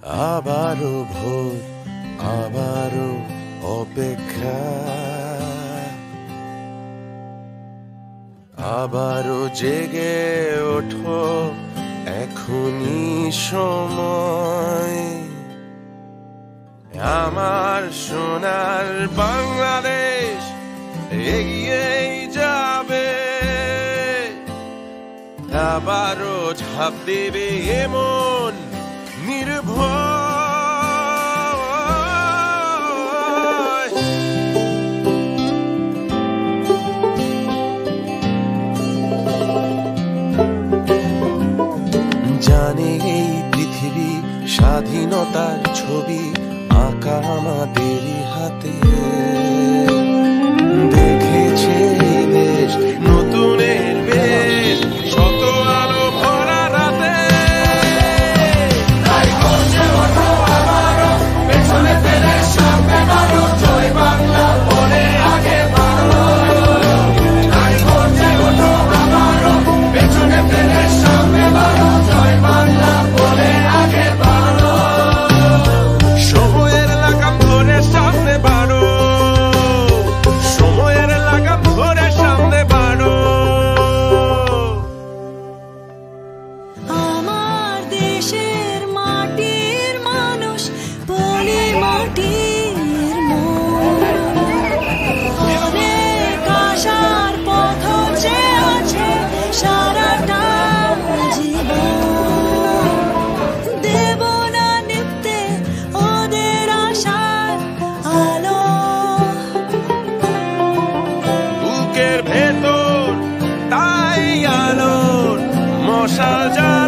আবারও ভোর, আবারও অপেক্ষা, আবারও জেগে ওঠো, এখনই সময়। আমার সোনার বাংলাদেশ এগিয়েই যাবে, আবারও ঝাঁপ দেবে এমন নির্ভয়। জানে এই পৃথিবী স্বাধীনতার ছবি আঁকা আমাদেরই হাতে, দেখেছে এই দেশ নতুনের বেশ, শত আলো ভরা রাতে। তাই করছে ওঠো আবারও, পেছনে ফেলে সামনে বাড়ো, জয় বাংলা বলে আগে বাড়ো। তাই করছে ওঠো আবারও, পেছনে ফেলে সামনে বাড়ো, জয় বাংলা বলে আগে বাড়ো। সময়ের লাগাম ধরে সামনে বাড়ো, সময়ের লাগাম ধরে সামনে বাড়ো। আমার দেশের মাটির মানুষ বলে মাটির মন, অনেক আশার পথ যে আছে সারাটা জীবন। দেব না নিভতে ওদের আশার আলো, বুকের ভেতর তাই আলোর মশাল জ্বালা।